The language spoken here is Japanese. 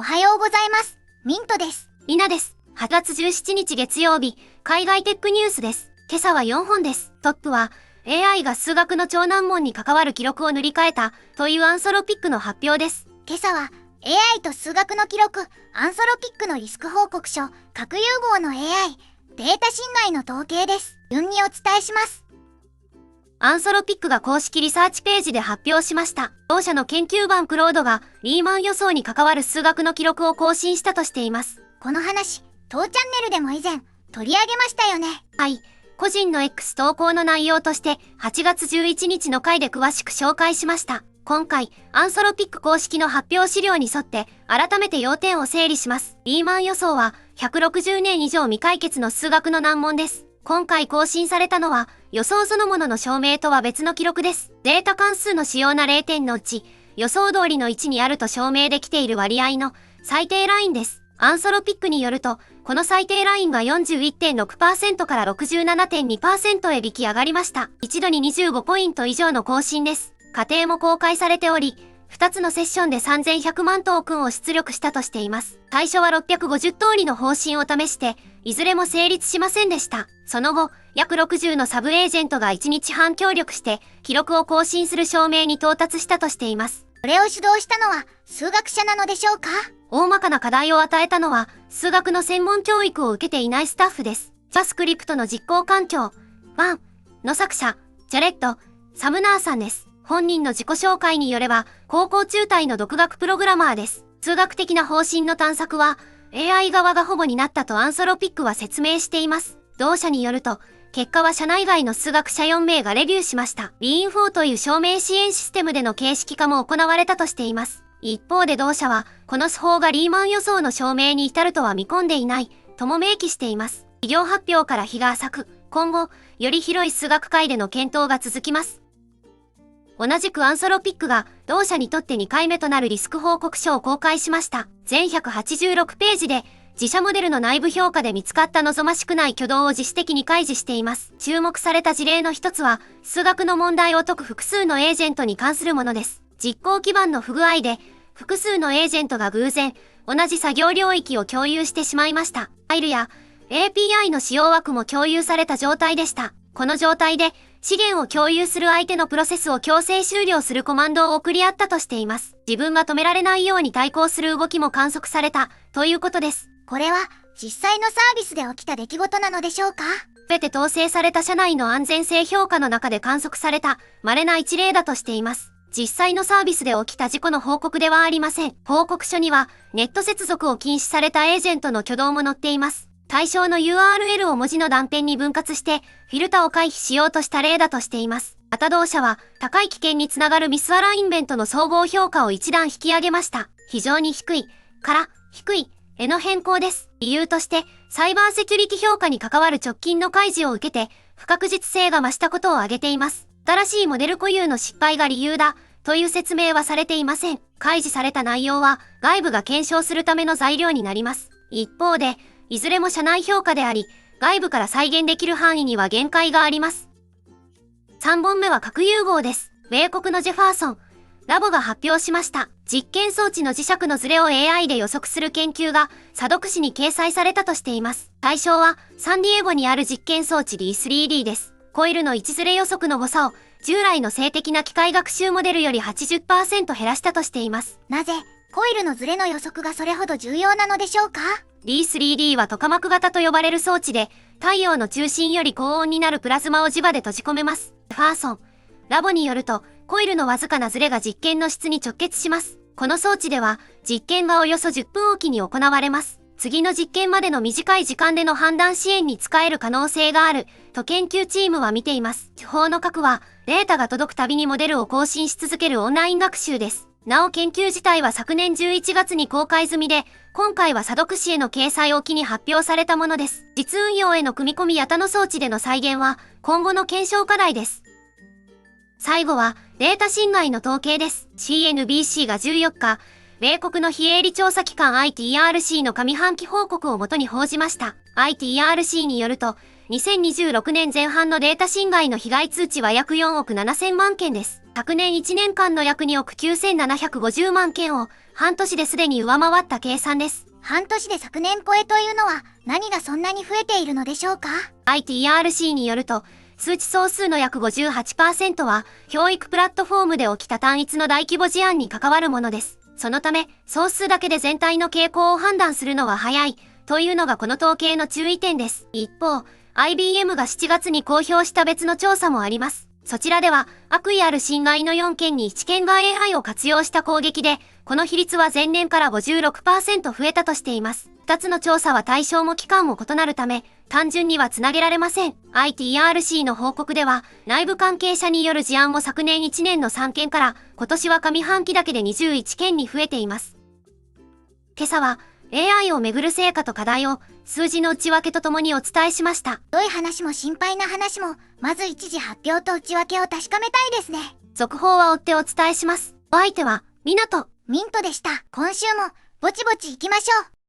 おはようございます。ミントです。リナです。8月17日月曜日、海外テックニュースです。今朝は4本です。トップは、AI が数学の超難問に関わる記録を塗り替えたというアンソロピックの発表です。今朝は、AI と数学の記録、アンソロピックのリスク報告書、核融合の AI、データ侵害の統計です。順にお伝えします。アンソロピックが公式リサーチページで発表しました。同社の研究版クロードがリーマン予想に関わる数学の記録を更新したとしています。この話、当チャンネルでも以前取り上げましたよね。はい。個人の X 投稿の内容として8月11日の回で詳しく紹介しました。今回、アンソロピック公式の発表資料に沿って改めて要点を整理します。リーマン予想は160年以上未解決の数学の難問です。今回更新されたのは予想そのものの証明とは別の記録です。データ関数の主要な0点のうち予想通りの位置にあると証明できている割合の最低ラインです。アンソロピックによると、この最低ラインが 41.6% から 67.2% へ引き上がりました。一度に25ポイント以上の更新です。過程も公開されており、2つのセッションで3100万トークンを出力したとしています。最初は650通りの方針を試して、いずれも成立しませんでした。その後、約60のサブエージェントが1日半協力して、記録を更新する証明に到達したとしています。これを主導したのは数学者なのでしょうか？大まかな課題を与えたのは、数学の専門教育を受けていないスタッフです。JavaScriptの実行環境、1の作者、ジャレット・サムナーさんです。本人の自己紹介によれば、高校中退の独学プログラマーです。数学的な方針の探索は、AI 側が保護になったとアンソロピックは説明しています。同社によると、結果は社内外の数学者4名がレビューしました。Lean4という証明支援システムでの形式化も行われたとしています。一方で同社は、この手法がリーマン予想の証明に至るとは見込んでいない、とも明記しています。企業発表から日が浅く、今後、より広い数学界での検討が続きます。同じくアンソロピックが同社にとって2回目となるリスク報告書を公開しました。全186ページで自社モデルの内部評価で見つかった望ましくない挙動を自主的に開示しています。注目された事例の一つは数学の問題を解く複数のエージェントに関するものです。実行基盤の不具合で複数のエージェントが偶然同じ作業領域を共有してしまいました。ファイルや API の使用枠も共有された状態でした。この状態で資源を共有する相手のプロセスを強制終了するコマンドを送り合ったとしています。自分が止められないように対抗する動きも観測されたということです。これは実際のサービスで起きた出来事なのでしょうか？すべて統制された社内の安全性評価の中で観測された稀な一例だとしています。実際のサービスで起きた事故の報告ではありません。報告書にはネット接続を禁止されたエージェントの挙動も載っています。対象の URL を文字の断片に分割してフィルターを回避しようとした例だとしています。また同社は高い危険につながるミスアラインメントの総合評価を一段引き上げました。非常に低いから低いへの変更です。理由としてサイバーセキュリティ評価に関わる直近の開示を受けて不確実性が増したことを挙げています。新しいモデル固有の失敗が理由だという説明はされていません。開示された内容は外部が検証するための材料になります。一方でいずれも社内評価であり、外部から再現できる範囲には限界があります。3本目は核融合です。米国のジェファーソンラボが発表しました。実験装置の磁石のズレを AI で予測する研究が査読誌に掲載されたとしています。対象はサンディエゴにある実験装置 D3D です。コイルの位置ズレ予測の誤差を従来の静的な機械学習モデルより 80% 減らしたとしています。なぜコイルのズレの予測がそれほど重要なのでしょうか？ D3D はトカマク型と呼ばれる装置で、太陽の中心より高温になるプラズマを磁場で閉じ込めます。ファーソンラボによると、コイルのわずかなズレが実験の質に直結します。この装置では、実験がおよそ10分おきに行われます。次の実験までの短い時間での判断支援に使える可能性がある、と研究チームは見ています。手法の核は、データが届くたびにモデルを更新し続けるオンライン学習です。なお研究自体は昨年11月に公開済みで、今回は査読誌への掲載を機に発表されたものです。実運用への組み込みや他の装置での再現は今後の検証課題です。最後はデータ侵害の統計です。CNBC が14日、米国の非営利調査機関 ITRC の上半期報告をもとに報じました。ITRC によると、2026年前半のデータ侵害の被害通知は約4億7000万件です。昨年1年間の約2億9750万件を半年ですでに上回った計算です。半年で昨年超えというのは何がそんなに増えているのでしょうか？ ITRC によると、数値総数の約 58% は教育プラットフォームで起きた単一の大規模事案に関わるものです。そのため、総数だけで全体の傾向を判断するのは早いというのがこの統計の注意点です。一方、IBM が7月に公表した別の調査もあります。そちらでは、悪意ある侵害の4件に1件が AI を活用した攻撃で、この比率は前年から 56% 増えたとしています。2つの調査は対象も期間も異なるため、単純にはつなげられません。ITRC の報告では、内部関係者による事案も昨年1年の3件から、今年は上半期だけで21件に増えています。今朝は、AI をめぐる成果と課題を数字の内訳とともにお伝えしました。良い話も心配な話も、まず一時発表と内訳を確かめたいですね。続報は追ってお伝えします。お相手は、ミナとミントでした。今週もぼちぼち行きましょう。